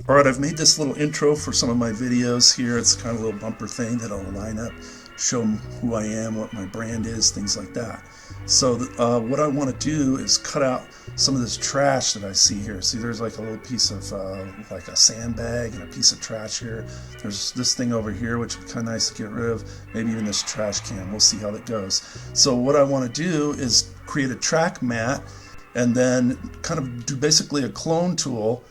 Alright, I've made this little intro for some of my videos here. It's kind of a little bumper thing that'll line up, show them who I am, what my brand is, things like that. So what I want to do is cut out some of this trash that I see here. See, there's like a little piece of like a sandbag and a piece of trash here. There's this thing over here which would be kind of nice to get rid of. Maybe even this trash can. We'll see how that goes. So what I want to do is create a track mat and then kind of do basically a clone tool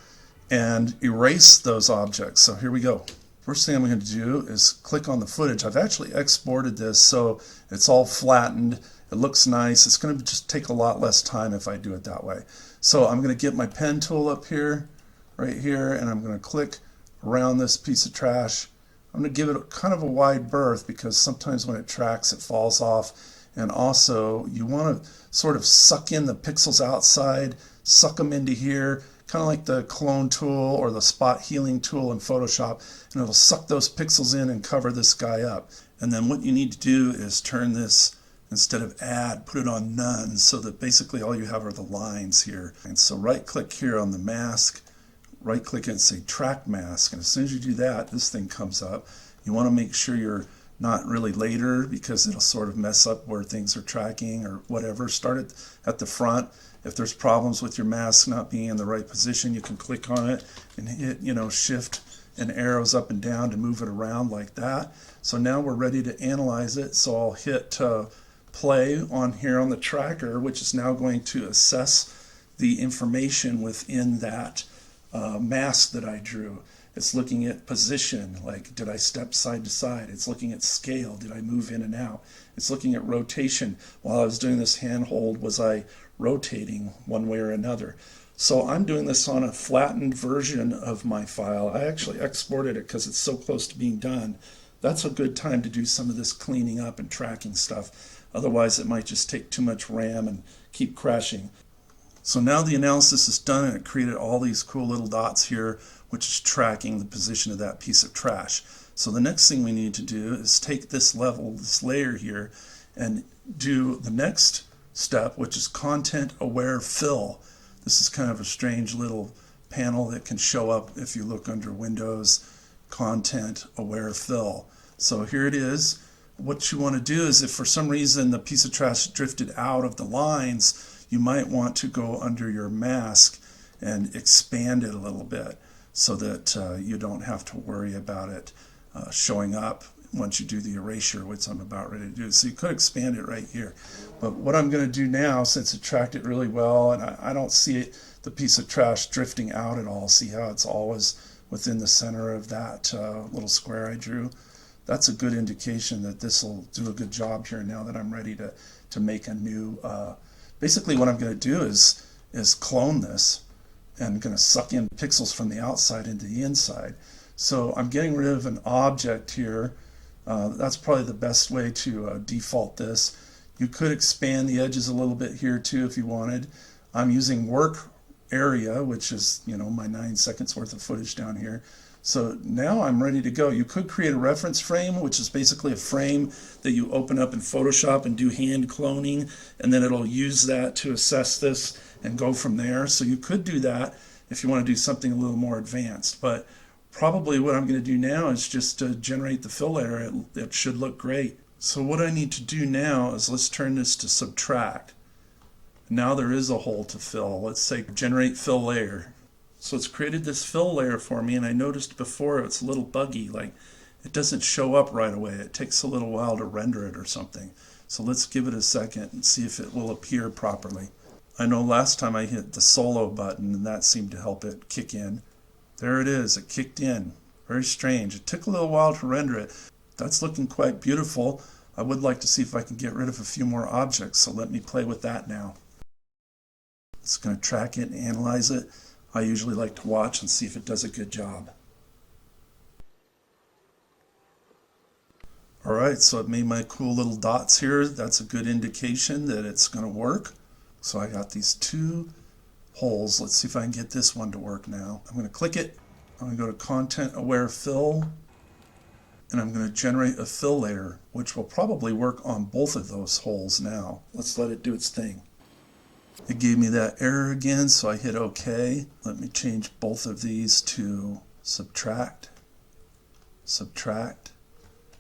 and erase those objects. So here we go. First thing I'm going to do is click on the footage. I've actually exported this so it's all flattened. It looks nice. It's going to just take a lot less time if I do it that way. So I'm going to get my pen tool up here, right here, and I'm going to click around this piece of trash. I'm going to give it kind of a wide berth because sometimes when it tracks it falls off. And also you want to sort of suck in the pixels outside, suck them into here, kind of like the clone tool or the spot healing tool in Photoshop, and it'll suck those pixels in and cover this guy up. And then what you need to do is turn this, instead of add, put it on none, so that basically all you have are the lines here. And so right click here on the mask, right click and say track mask, and as soon as you do that, this thing comes up. You want to make sure you're not really later because it'll sort of mess up where things are tracking or whatever. Start it at the front. If there's problems with your mask not being in the right position, you can click on it and hit, shift and arrows up and down to move it around like that. So now we're ready to analyze it. So I'll hit play on here on the tracker, which is now going to assess the information within that mask that I drew. It's looking at position, like did I step side to side? It's looking at scale, did I move in and out? It's looking at rotation. While I was doing this handhold, was I rotating one way or another? So I'm doing this on a flattened version of my file. I actually exported it because it's so close to being done. That's a good time to do some of this cleaning up and tracking stuff. Otherwise it might just take too much RAM and keep crashing. So now the analysis is done and it created all these cool little dots here, which is tracking the position of that piece of trash. So the next thing we need to do is take this level, this layer here, and do the next step, which is content aware fill. This is kind of a strange little panel that can show up if you look under Windows, content aware fill. So here it is. What you want to do is if for some reason the piece of trash drifted out of the lines, you might want to go under your mask and expand it a little bit so that you don't have to worry about it showing up once you do the erasure, which I'm about ready to do. So you could expand it right here. But what I'm going to do now, since it tracked it really well, and I don't see the piece of trash drifting out at all, see how it's always within the center of that little square I drew? That's a good indication that this will do a good job here now that I'm ready to make a new basically what I'm going to do is clone this and I'm going to suck in pixels from the outside into the inside. So I'm getting rid of an object here. That's probably the best way to default this. You could expand the edges a little bit here too if you wanted. I'm using work area, which is my 9 seconds worth of footage down here. So now I'm ready to go. You could create a reference frame, which is basically a frame that you open up in Photoshop and do hand cloning, and then it'll use that to assess this and go from there. So you could do that if you want to do something a little more advanced. But probably what I'm going to do now is just generate the fill layer. It should look great. So what I need to do now is let's turn this to subtract. Now there is a hole to fill. Let's say generate fill layer. So it's created this fill layer for me, and I noticed before it's a little buggy, like it doesn't show up right away. It takes a little while to render it or something. So let's give it a second and see if it will appear properly. I know last time I hit the solo button and that seemed to help it kick in. There it is, it kicked in. Very strange. It took a little while to render it. That's looking quite beautiful. I would like to see if I can get rid of a few more objects, so let me play with that now. It's going to track it and analyze it. I usually like to watch and see if it does a good job. Alright, so it made my cool little dots here. That's a good indication that it's going to work. So I got these 2 holes. Let's see if I can get this one to work now. I'm going to click it. I'm going to go to Content Aware Fill. And I'm going to generate a fill layer, which will probably work on both of those holes now. Let's let it do its thing. It gave me that error again, so I hit OK. Let me change both of these to subtract, subtract,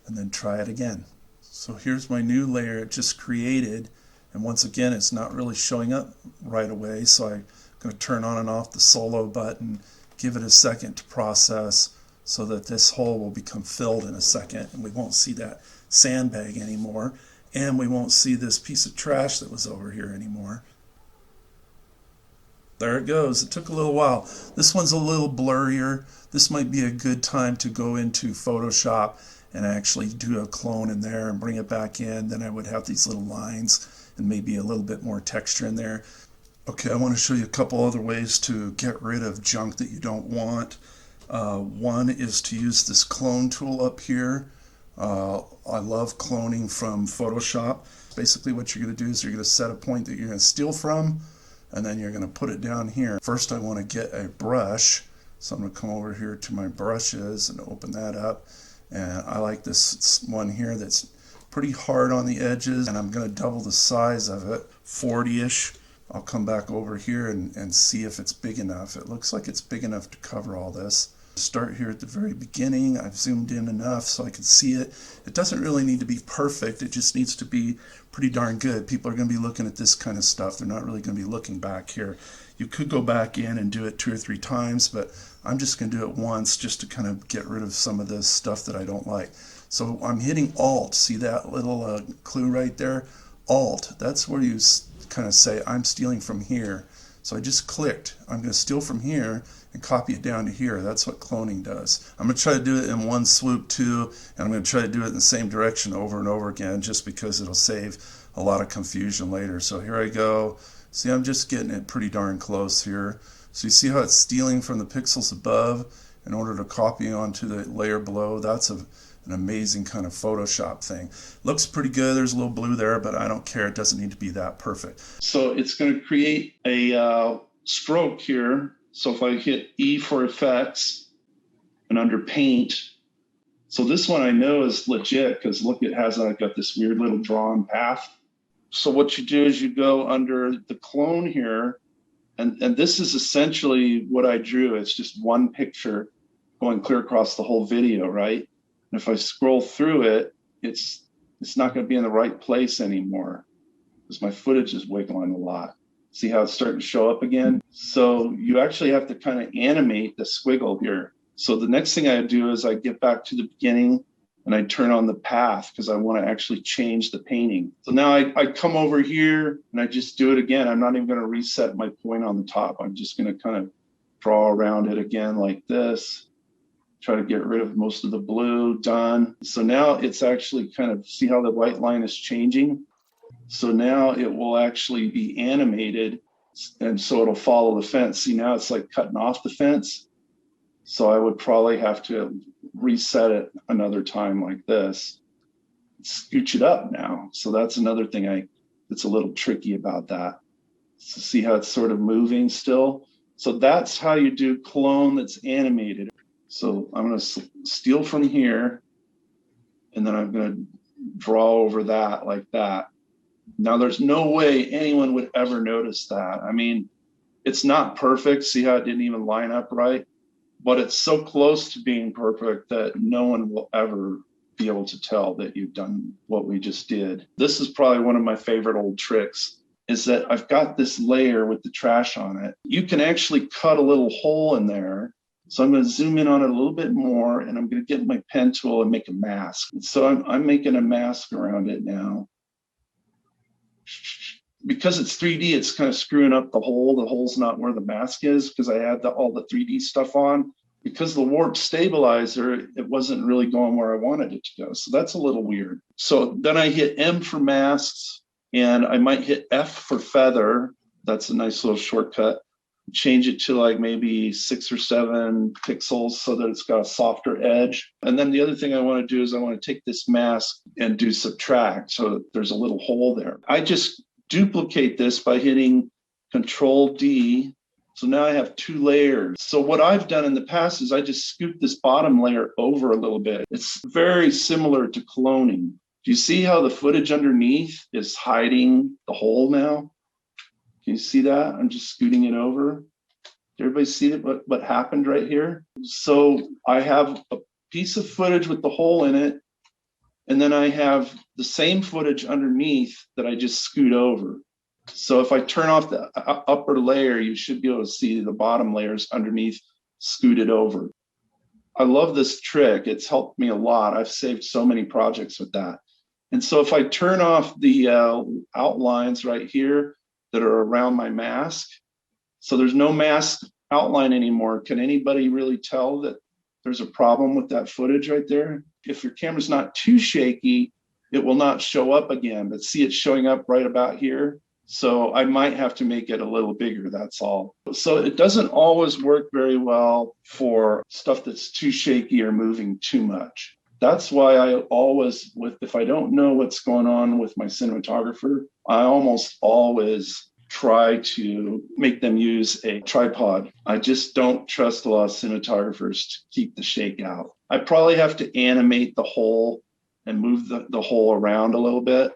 and then try it again. So here's my new layer it just created, and once again it's not really showing up right away, so I'm going to turn on and off the solo button, give it a second to process so that this hole will become filled in a second, and we won't see that sandbag anymore, and we won't see this piece of trash that was over here anymore. There it goes. It took a little while. This one's a little blurrier. This might be a good time to go into Photoshop and actually do a clone in there and bring it back in. Then I would have these little lines and maybe a little bit more texture in there. Okay, I want to show you a couple other ways to get rid of junk that you don't want. One is to use this clone tool up here. I love cloning from Photoshop. Basically what you're going to do is you're going to set a point that you're going to steal from, and then you're going to put it down here. First I want to get a brush, so I'm going to come over here to my brushes and open that up, and I like this one here that's pretty hard on the edges, and I'm going to double the size of it, 40-ish. I'll come back over here and see if it's big enough. It looks like it's big enough to cover all this. Start here at the very beginning. I've zoomed in enough so I can see it. It doesn't really need to be perfect. It just needs to be pretty darn good. People are going to be looking at this kind of stuff. They're not really going to be looking back here. You could go back in and do it 2 or 3 times, but I'm just going to do it once just to kind of get rid of some of this stuff that I don't like. So I'm hitting Alt. See that little clue right there? Alt. That's where you kind of say, I'm stealing from here. So I just clicked. I'm going to steal from here and copy it down to here. That's what cloning does. I'm going to try to do it in one swoop too, and I'm going to try to do it in the same direction over and over again just because it'll save a lot of confusion later. So here I go. See, I'm just getting it pretty darn close here. So you see how it's stealing from the pixels above in order to copy onto the layer below. That's an amazing kind of Photoshop thing. Looks pretty good. There's a little blue there, but I don't care. It doesn't need to be that perfect. So it's going to create a stroke here. So if I hit E for effects and under paint, so this one I know is legit because look, it has got this weird little drawn path. So what you do is you go under the clone here, and this is essentially what I drew. It's just one picture going clear across the whole video, right? And if I scroll through it, it's not going to be in the right place anymore because my footage is wiggling a lot. See how it's starting to show up again? So you actually have to kind of animate the squiggle here. So the next thing I do is I get back to the beginning and I turn on the path because I want to actually change the painting. So now I come over here and I just do it again. I'm not even going to reset my point on the top. I'm just going to kind of draw around it again like this. Try to get rid of most of the blue, done. So now it's actually kind of, see how the white line is changing? So now it will actually be animated, and so it'll follow the fence. See, now it's like cutting off the fence. So I would probably have to reset it another time like this. Scooch it up now. So that's another thing that's a little tricky about that. So see how it's sort of moving still? So that's how you do clone that's animated. So I'm going to steal from here, and then I'm going to draw over that like that. Now, there's no way anyone would ever notice that. I mean, it's not perfect. See how it didn't even line up right? But it's so close to being perfect that no one will ever be able to tell that you've done what we just did. This is probably one of my favorite old tricks, is that I've got this layer with the trash on it. You can actually cut a little hole in there. So I'm going to zoom in on it a little bit more, and I'm going to get my pen tool and make a mask. So I'm making a mask around it now. Because it's 3D, it's kind of screwing up the hole. The hole's not where the mask is because I had all the 3D stuff on. Because the warp stabilizer, it wasn't really going where I wanted it to go. So that's a little weird. So then I hit M for masks, and I might hit F for feather. That's a nice little shortcut. Change it to like maybe 6 or 7 pixels so that it's got a softer edge. And then the other thing I want to do is I want to take this mask and do subtract so that there's a little hole there. I just duplicate this by hitting Control D. So now I have 2 layers. So what I've done in the past is I just scoot this bottom layer over a little bit. It's very similar to cloning. Do you see how the footage underneath is hiding the hole now? Can you see that? I'm just scooting it over. Everybody see what happened right here? So I have a piece of footage with the hole in it, and then I have the same footage underneath that I just scoot over. So if I turn off the upper layer, you should be able to see the bottom layers underneath scooted over. I love this trick. It's helped me a lot. I've saved so many projects with that. And so if I turn off the outlines right here that are around my mask, so there's no mask outline anymore. Can anybody really tell that there's a problem with that footage right there? If your camera's not too shaky, it will not show up again, but see it showing up right about here. So I might have to make it a little bigger, that's all. So it doesn't always work very well for stuff that's too shaky or moving too much. That's why I always, if I don't know what's going on with my cinematographer, I almost always try to make them use a tripod. I just don't trust a lot of cinematographers to keep the shake out. I probably have to animate the hole and move the hole around a little bit.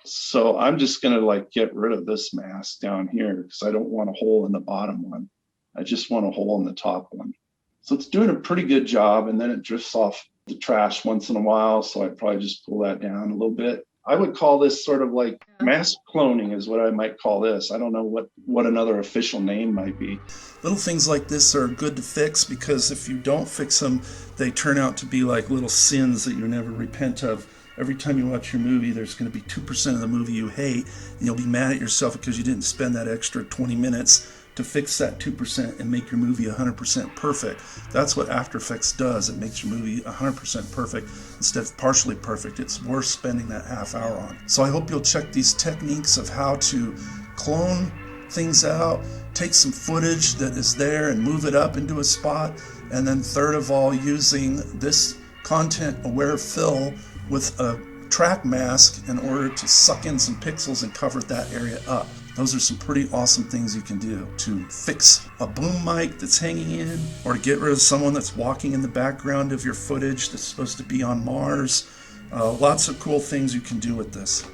So I'm just gonna like get rid of this mask down here because I don't want a hole in the bottom one. I just want a hole in the top one. So it's doing a pretty good job, and then it drifts off the trash once in a while. So I'd probably just pull that down a little bit. I would call this sort of like mask cloning is what I might call this. I don't know what another official name might be. Little things like this are good to fix because if you don't fix them, they turn out to be like little sins that you never repent of. Every time you watch your movie, there's going to be 2% of the movie you hate, and you'll be mad at yourself because you didn't spend that extra 20 minutes to fix that 2% and make your movie 100% perfect. That's what After Effects does. It makes your movie 100% perfect instead of partially perfect. It's worth spending that half hour on. So I hope you'll check these techniques of how to clone things out, take some footage that is there and move it up into a spot, and then third of all, using this content-aware fill with a track mask in order to suck in some pixels and cover that area up. Those are some pretty awesome things you can do to fix a boom mic that's hanging in, or to get rid of someone that's walking in the background of your footage that's supposed to be on Mars. Lots of cool things you can do with this.